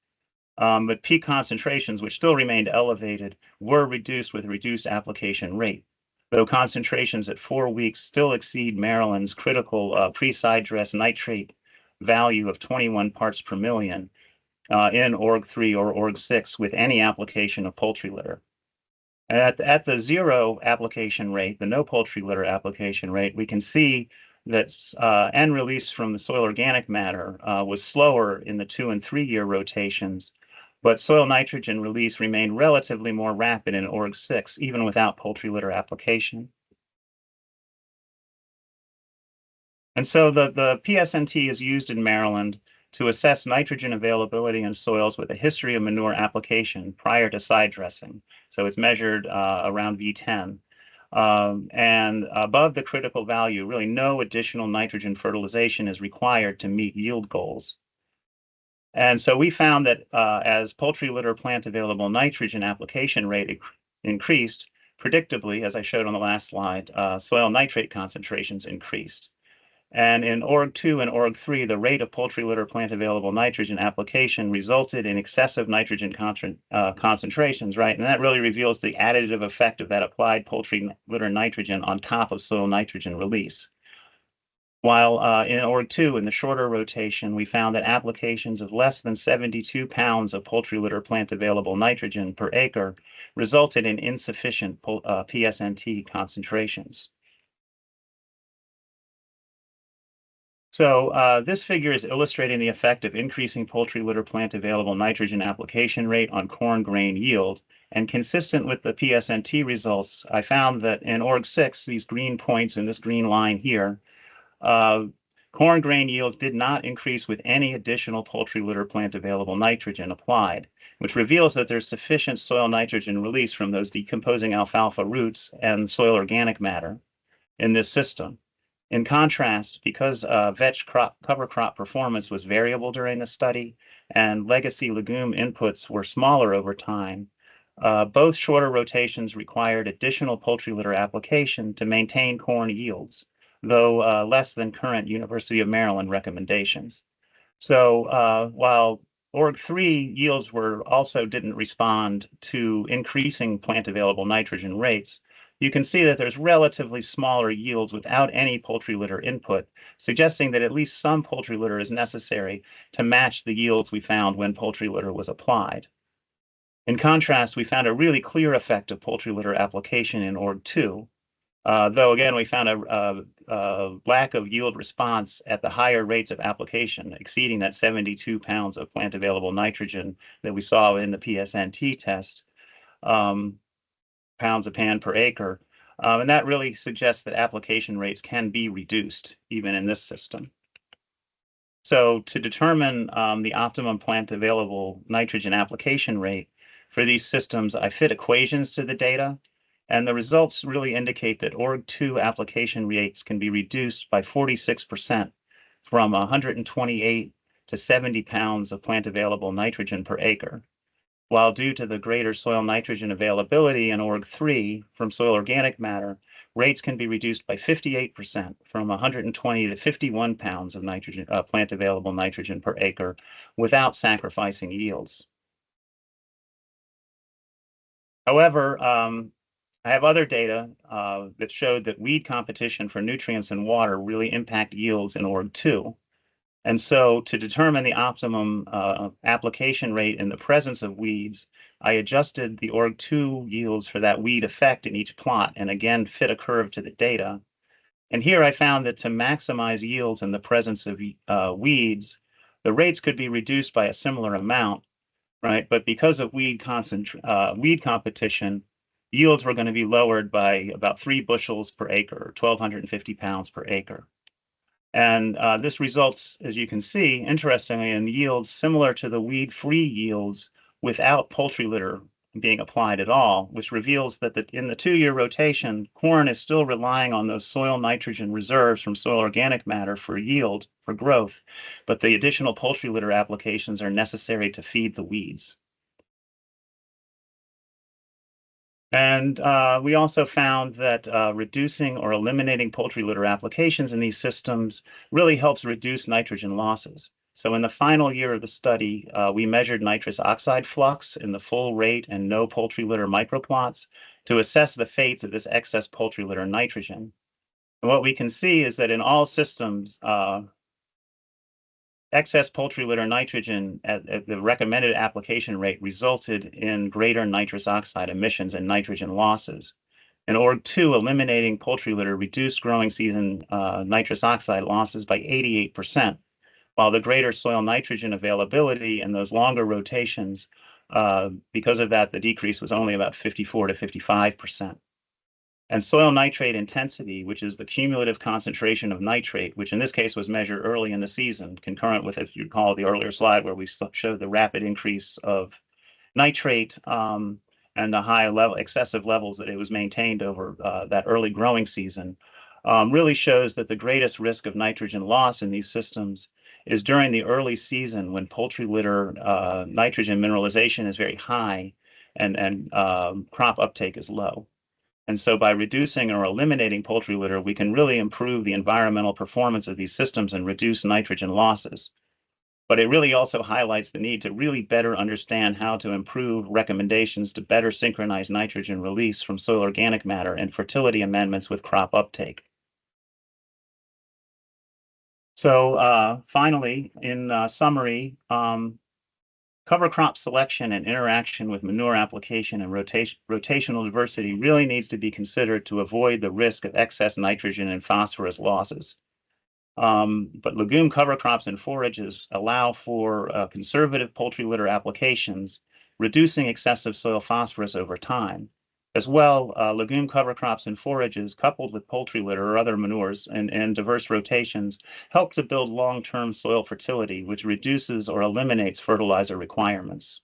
But peak concentrations, which still remained elevated, were reduced with reduced application rate, though concentrations at 4 weeks still exceed Maryland's critical pre-side dress nitrate value of 21 parts per million in ORG3 or ORG6 with any application of poultry litter. At the zero application rate, the no poultry litter application rate, we can see that N release from the soil organic matter was slower in the 2 and 3 year rotations, but soil nitrogen release remained relatively more rapid in ORG6, even without poultry litter application. And so the PSNT is used in Maryland to assess nitrogen availability in soils with a history of manure application prior to side dressing. So it's measured around V10. And above the critical value, really no additional nitrogen fertilization is required to meet yield goals. And so we found that as poultry litter plant available nitrogen application rate increased, predictably, as I showed on the last slide, soil nitrate concentrations increased. And in ORG2 and ORG3, the rate of poultry litter plant available nitrogen application resulted in excessive nitrogen concentrations, right? And that really reveals the additive effect of that applied poultry litter nitrogen on top of soil nitrogen release. While in ORG2, in the shorter rotation, we found that applications of less than 72 pounds of poultry litter plant available nitrogen per acre resulted in insufficient PSNT concentrations. So this figure is illustrating the effect of increasing poultry litter plant available nitrogen application rate on corn grain yield. And consistent with the PSNT results, I found that in ORG6, these green points in this green line here, corn grain yields did not increase with any additional poultry litter plant available nitrogen applied, which reveals that there's sufficient soil nitrogen release from those decomposing alfalfa roots and soil organic matter in this system. In contrast, because vetch cover crop performance was variable during the study and legacy legume inputs were smaller over time, both shorter rotations required additional poultry litter application to maintain corn yields, though less than current University of Maryland recommendations. So while ORG3 yields also didn't respond to increasing plant available nitrogen rates, you can see that there's relatively smaller yields without any poultry litter input, suggesting that at least some poultry litter is necessary to match the yields we found when poultry litter was applied. In contrast, we found a really clear effect of poultry litter application in ORG2, though again, we found a lack of yield response at the higher rates of application, exceeding that 72 pounds of plant available nitrogen that we saw in the PSNT test. Pounds of pan per acre. And that really suggests that application rates can be reduced even in this system. So to determine the optimum plant available nitrogen application rate for these systems, I fit equations to the data, and the results really indicate that org-2 application rates can be reduced by 46% from 128 to 70 pounds of plant available nitrogen per acre, while due to the greater soil nitrogen availability in org-3 from soil organic matter, rates can be reduced by 58% from 120 to 51 pounds of nitrogen, plant available nitrogen per acre without sacrificing yields. However, I have other data that showed that weed competition for nutrients and water really impact yields in org-2. And so to determine the optimum application rate in the presence of weeds, I adjusted the org-2 yields for that weed effect in each plot and again fit a curve to the data. And here I found that to maximize yields in the presence of weeds, the rates could be reduced by a similar amount, right? But because of weed competition, yields were going to be lowered by about 3 bushels per acre, or 1,250 pounds per acre. And this results, as you can see, interestingly, in yields similar to the weed-free yields without poultry litter being applied at all, which reveals that in the 2-year rotation, corn is still relying on those soil nitrogen reserves from soil organic matter for yield, for growth, but the additional poultry litter applications are necessary to feed the weeds. And we also found that reducing or eliminating poultry litter applications in these systems really helps reduce nitrogen losses. So in the final year of the study, we measured nitrous oxide flux in the full rate and no poultry litter microplots to assess the fates of this excess poultry litter nitrogen. And what we can see is that in all systems, excess poultry litter nitrogen at the recommended application rate resulted in greater nitrous oxide emissions and nitrogen losses. In org-2, eliminating poultry litter reduced growing season nitrous oxide losses by 88%, while the greater soil nitrogen availability in those longer rotations, because of that, the decrease was only about 54 to 55%. And soil nitrate intensity, which is the cumulative concentration of nitrate, which in this case was measured early in the season, concurrent with, if you recall, the earlier slide where we showed the rapid increase of nitrate and the high level, excessive levels that it was maintained over that early growing season, really shows that the greatest risk of nitrogen loss in these systems is during the early season when poultry litter nitrogen mineralization is very high and crop uptake is low. And so by reducing or eliminating poultry litter, we can really improve the environmental performance of these systems and reduce nitrogen losses. But it really also highlights the need to really better understand how to improve recommendations to better synchronize nitrogen release from soil organic matter and fertility amendments with crop uptake. So finally, in summary, cover crop selection and interaction with manure application and rotational diversity really needs to be considered to avoid the risk of excess nitrogen and phosphorus losses. But legume cover crops and forages allow for conservative poultry litter applications, reducing excessive soil phosphorus over time. As well, legume cover crops and forages coupled with poultry litter or other manures and diverse rotations help to build long-term soil fertility, which reduces or eliminates fertilizer requirements.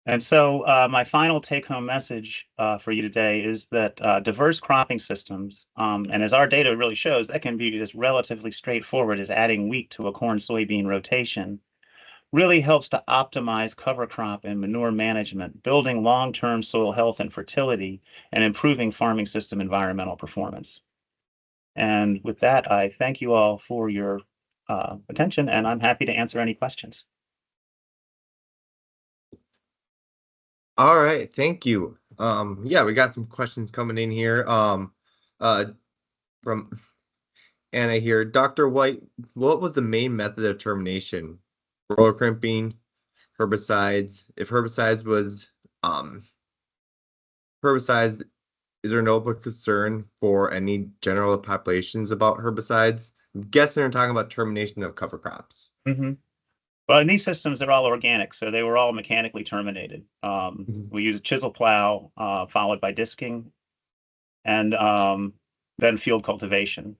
And so my final take-home message for you today is that diverse cropping systems, and as our data really shows, that can be as relatively straightforward as adding wheat to a corn-soybean rotation, really helps to optimize cover crop and manure management, building long-term soil health and fertility, and improving farming system environmental performance. And with that, I thank you all for your attention, and I'm happy to answer any questions. All right, thank you. Yeah, we got some questions coming in here from Anna here. Dr. White, what was the main method of termination? Roller crimping, herbicides? If herbicides was herbicides, is there no concern for any general populations about herbicides? I'm guessing they're talking about termination of cover crops. Mm-hmm. Well, in these systems, they're all organic, so they were all mechanically terminated. We use a chisel plow followed by disking, and then field cultivation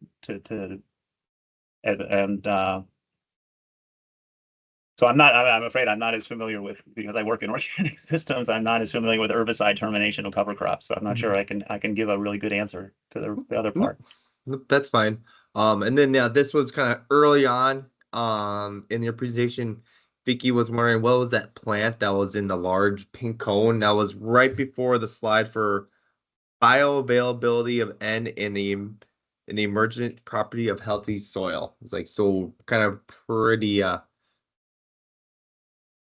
So I'm afraid I'm not as familiar with, because I work in organic systems, I'm not as familiar with herbicide termination of cover crops. So I'm not sure I can give a really good answer to the other Nope, part. nope, that's fine. And then yeah, this was kind of early on. In your presentation, Vicky was wondering what was that plant that was in the large pink cone that was right before the slide for bioavailability of N in the emergent property of healthy soil. It's like so kind of pretty Let's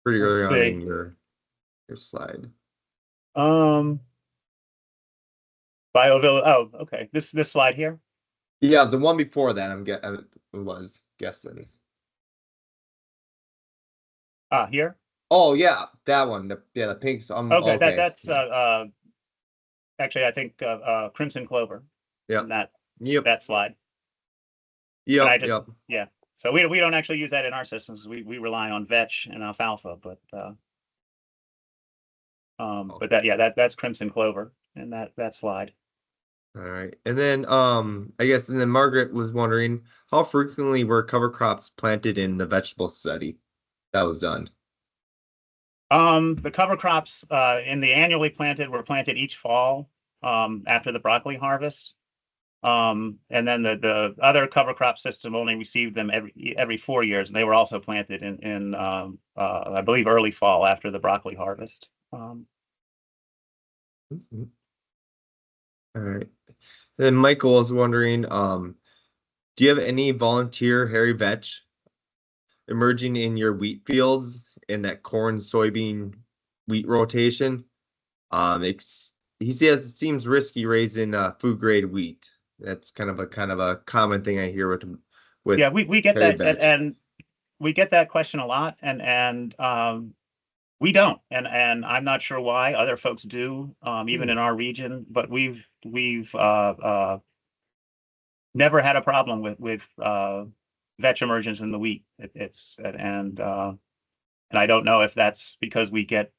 early on in see. your slide. Um, bioavail. Oh, okay. This slide here. Yeah, the one before that was guessing. Here. Oh yeah, that one. Yeah, the pinks. Okay, Okay. that's actually I think crimson clover in Yep. Yep. that slide. And I Yep. just Yep. yeah. So we don't actually use that in our systems. We rely on vetch and alfalfa, but Okay. that's crimson clover in that slide. All right. And then and then Margaret was wondering how frequently were cover crops planted in the vegetable study that was done. The cover crops in the annually planted were planted each fall after the broccoli harvest. And then the other cover crop system only received them every 4 years, and they were also planted in I believe early fall after the broccoli harvest. Mhm. All right. Then Michael was wondering, do you have any volunteer hairy vetch emerging in your wheat fields in that corn, soybean, wheat rotation? He says it seems risky raising food grade wheat. That's kind of a common thing I hear with Yeah, we get hairy that, vetch. and we get that question a lot, and we don't, and I'm not sure why other folks do, even Hmm. in our region, but we've never had a problem with vetch emergence in the wheat. It's and I don't know if that's because we get.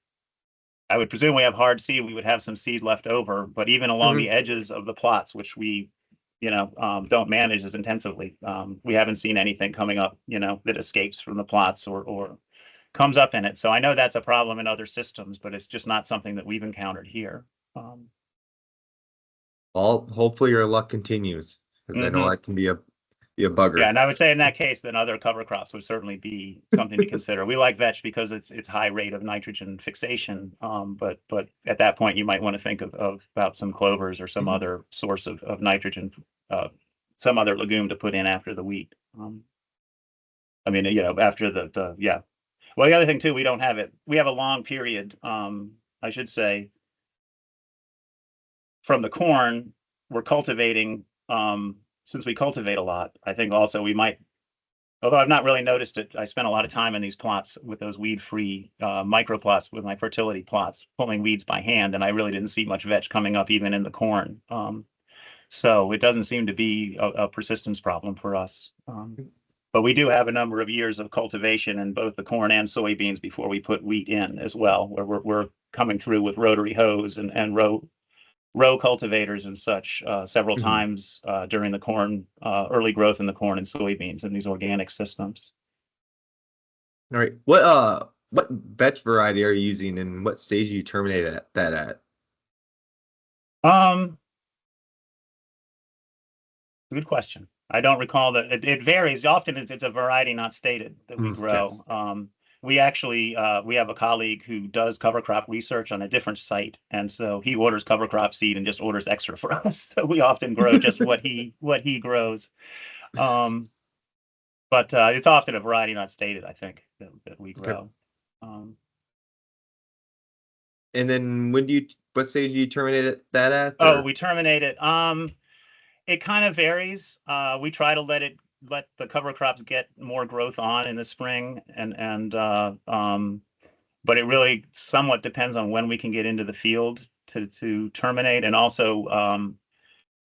I would presume we have hard seed. We would have some seed left over, but even along the Hmm. edges of the plots, which we, don't manage as intensively, we haven't seen anything coming up, that escapes from the plots or comes up in it. So I know that's a problem in other systems, but it's just not something that we've encountered here. Um, Well, hopefully your luck continues because I know mhm. that can be a Yeah, bugger. and I would say in that case, then other cover crops would certainly be something to consider. We like vetch because it's high rate of nitrogen fixation, but at that point you might want to think of about some clovers or some other source of nitrogen, uh, some other legume to put in after the wheat. I mean, after the yeah. Well, the other thing too, we don't have it. We have a long period, I should say, from the corn we're cultivating. Since we cultivate a lot, I think also we might. Although I've not really noticed it, I spent a lot of time in these plots with those weed-free micro plots with my fertility plots, pulling weeds by hand, and I really didn't see much vetch coming up even in the corn. So it doesn't seem to be a persistence problem for us. But we do have a number of years of cultivation in both the corn and soybeans before we put wheat in as well, where we're coming through with rotary hoes and row cultivators and such several Mhm. times during the corn early growth in the corn and soybeans in these organic systems. All right. What vetch variety are you using and what stage do you terminate that at? Um, Good question. I don't recall that it varies. Often it's a variety not stated that we Okay. grow. We actually we have a colleague who does cover crop research on a different site, and so he orders cover crop seed and just orders extra for us. So we often grow just what he grows. Um, but it's often a variety not stated, I think, that we Okay. grow. Um, And then what stage do you terminate that at oh, or? we terminate it. It kind of varies. We try to let the cover crops get more growth on in the spring, but it really somewhat depends on when we can get into the field to terminate. And also,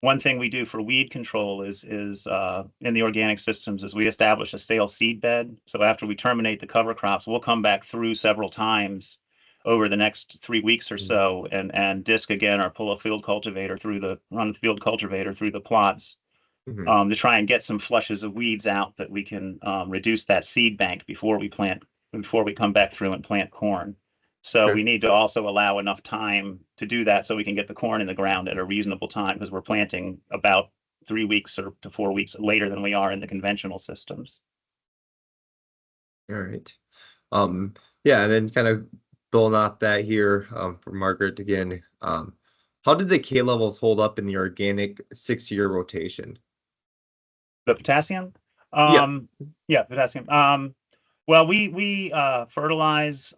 one thing we do for weed control is in the organic systems is we establish a stale seed bed. So after we terminate the cover crops, we'll come back through several times over the next 3 weeks or so and disc again or pull a field cultivator run the field cultivator through the plots Mhm. to try and get some flushes of weeds out that we can reduce that seed bank before we plant before we come back through and plant corn. So Okay. we need to also allow enough time to do that so we can get the corn in the ground at a reasonable time, because we're planting about 3 weeks or to 4 weeks later than we are in the conventional systems. All right. Yeah, and then kind of building off that here, for Margaret again. How did the K levels hold up in the organic 6-year rotation? The potassium? Yeah. Yeah, potassium. Well, we fertilize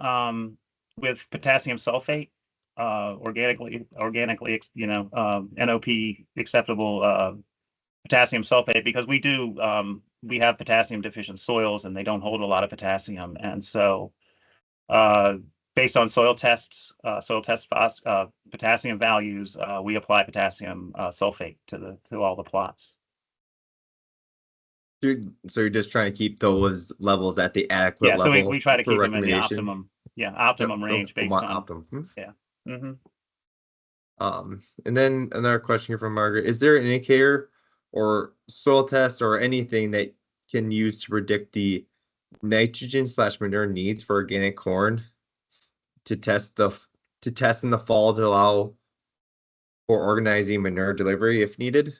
with potassium sulfate, organically, NOP acceptable potassium sulfate, because we have potassium deficient soils and they don't hold a lot of potassium, and so uh, based on soil test potassium values, we apply potassium sulfate to all the plots. So you're just trying to keep those levels at the adequate Yeah, so level we try to for keep them in the recommendation? optimum range based on, Optimum. yeah. Mm-hmm. And then another question here from Margaret. Is there an indicator or soil test or anything that can use to predict the nitrogen/manure needs for organic corn to test in the fall to allow for organizing manure delivery if needed?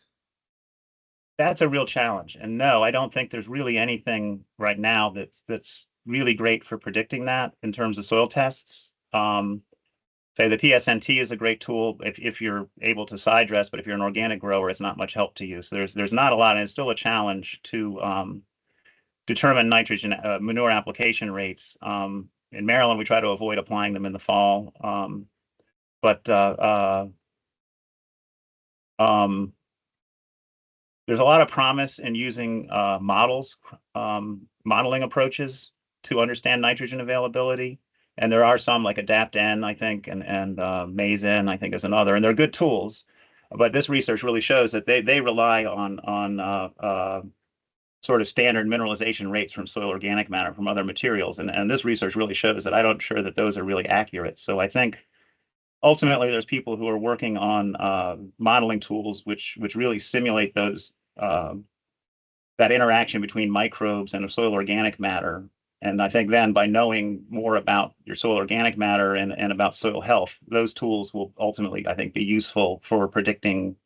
That's a real challenge. And no, I don't think there's really anything right now that's really great for predicting that in terms of soil tests. Say the PSNT is a great tool if you're able to side dress, but if you're an organic grower, it's not much help to you. So there's not a lot, and it's still a challenge to determine nitrogen manure application rates. In Maryland, we try to avoid applying them in the fall, but there's a lot of promise in using modeling approaches to understand nitrogen availability. And there are some like AdaptN, I think, and MaizeN, I think, is another, and they're good tools. But this research really shows that they rely on sort of standard mineralization rates from soil organic matter from other materials, and this research really shows that I'm not sure that those are really accurate. So I think ultimately there's people who are working on modeling tools which really simulate those that interaction between microbes and soil organic matter. And I think then by knowing more about your soil organic matter and about soil health, those tools will ultimately, I think, be useful for predicting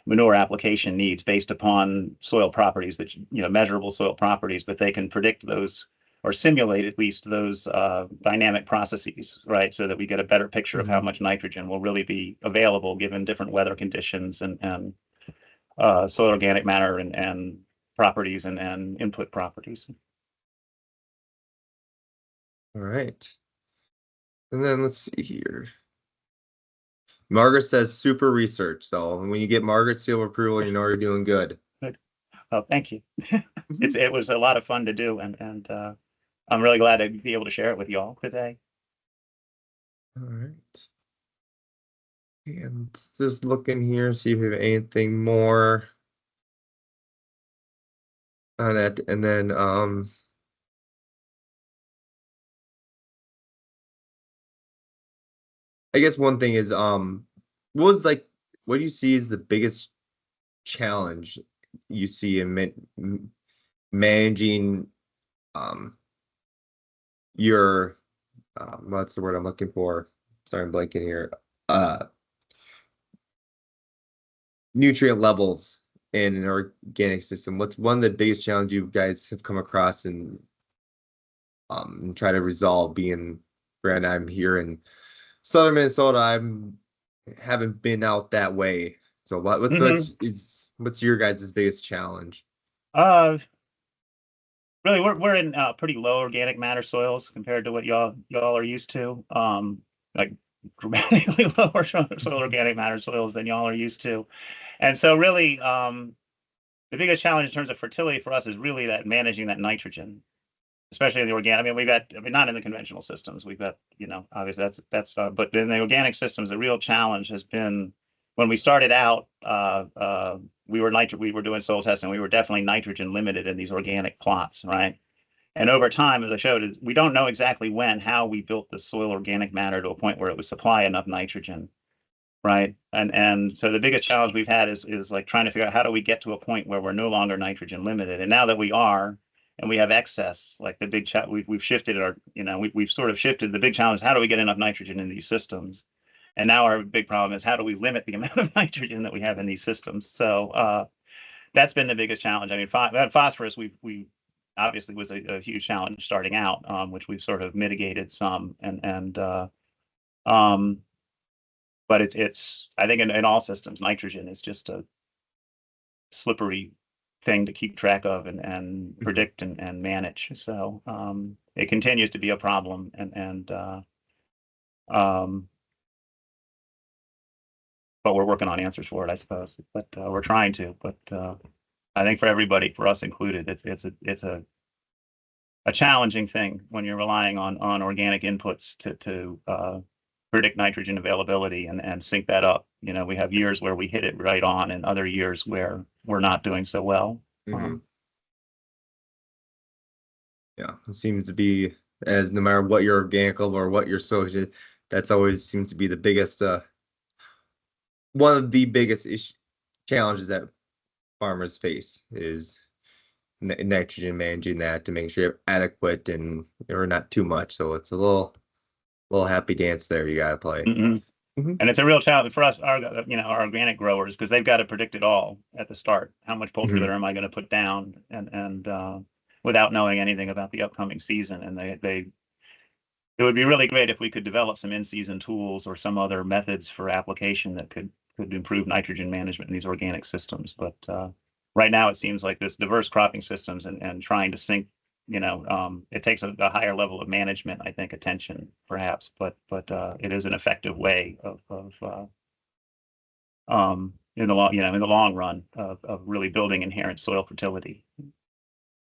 manure application needs based upon soil properties that, measurable soil properties, but they can predict those or simulate at least those dynamic processes, right? So that we get a better picture of how much nitrogen will really be available given different weather conditions and soil organic matter and properties and input properties. All right. And then let's see here. Margaret says super research. So when you get Margaret's seal of approval, you know you're doing good. Good. Oh, thank you. It was a lot of fun to do, and I'm really glad to be able to share it with you all today. All right. And just looking here, see if we have anything more on that. And then I guess one thing is what do you see as the biggest challenge you see in managing your what's the word I'm looking for? Sorry, I'm blanking here. Nutrient levels in an organic system. What's one of the biggest challenges you guys have come across and try to resolve? Being brand I'm here in southern Minnesota, haven't been out that way. So what's your guys' biggest challenge? Uh, Really, we're in pretty low organic matter soils compared to what y'all are used to. Like dramatically lower soil organic matter soils than y'all are used to. And so really, the biggest challenge in terms of fertility for us is really that managing that nitrogen, especially in the organic. I mean, not in the conventional systems. We've got, obviously but in the organic systems, the real challenge has been when we started out, we were doing soil testing. We were definitely nitrogen limited in these organic plots, right? And over time, as I showed, we don't know exactly how we built the soil organic matter to a point where it would supply enough nitrogen, right? And so the biggest challenge we've had is like trying to figure out how do we get to a point where we're no longer nitrogen limited. And now that we are, and we have excess, like the big we've shifted our, we've sort of shifted the big challenge. How do we get enough nitrogen in these systems? And now our big problem is how do we limit the amount of nitrogen that we have in these systems? So that's been the biggest challenge. I mean, phosphorus, we obviously was a huge challenge starting out, which we've sort of mitigated some, um, but it's I think in all systems, nitrogen is just a slippery thing to keep track of and predict and manage. So it continues to be a problem, but we're working on answers for it, I suppose. But we're trying to. But I think for everybody, for us included, it's a challenging thing when you're relying on organic inputs to predict nitrogen availability and sync that up. We have years where we hit it right on, and other years where we're not doing so well. Yeah, it seems to be, as no matter what your organic level or what your soil, that's always seems to be the biggest, one of the biggest challenges that farmers face is nitrogen, managing that to make sure you have adequate or not too much. So it's a little happy dance there you gotta play. And it's a real challenge for us, our organic growers, because they've got to predict it all at the start. How much poultry litter am I going to put down, and without knowing anything about the upcoming season? And it would be really great if we could develop some in-season tools or some other methods for application that could improve nitrogen management in these organic systems. But right now, it seems like this diverse cropping systems and trying to sync, it takes a higher level of management, I think, attention perhaps, but it is an effective way of in the long run of really building inherent soil fertility.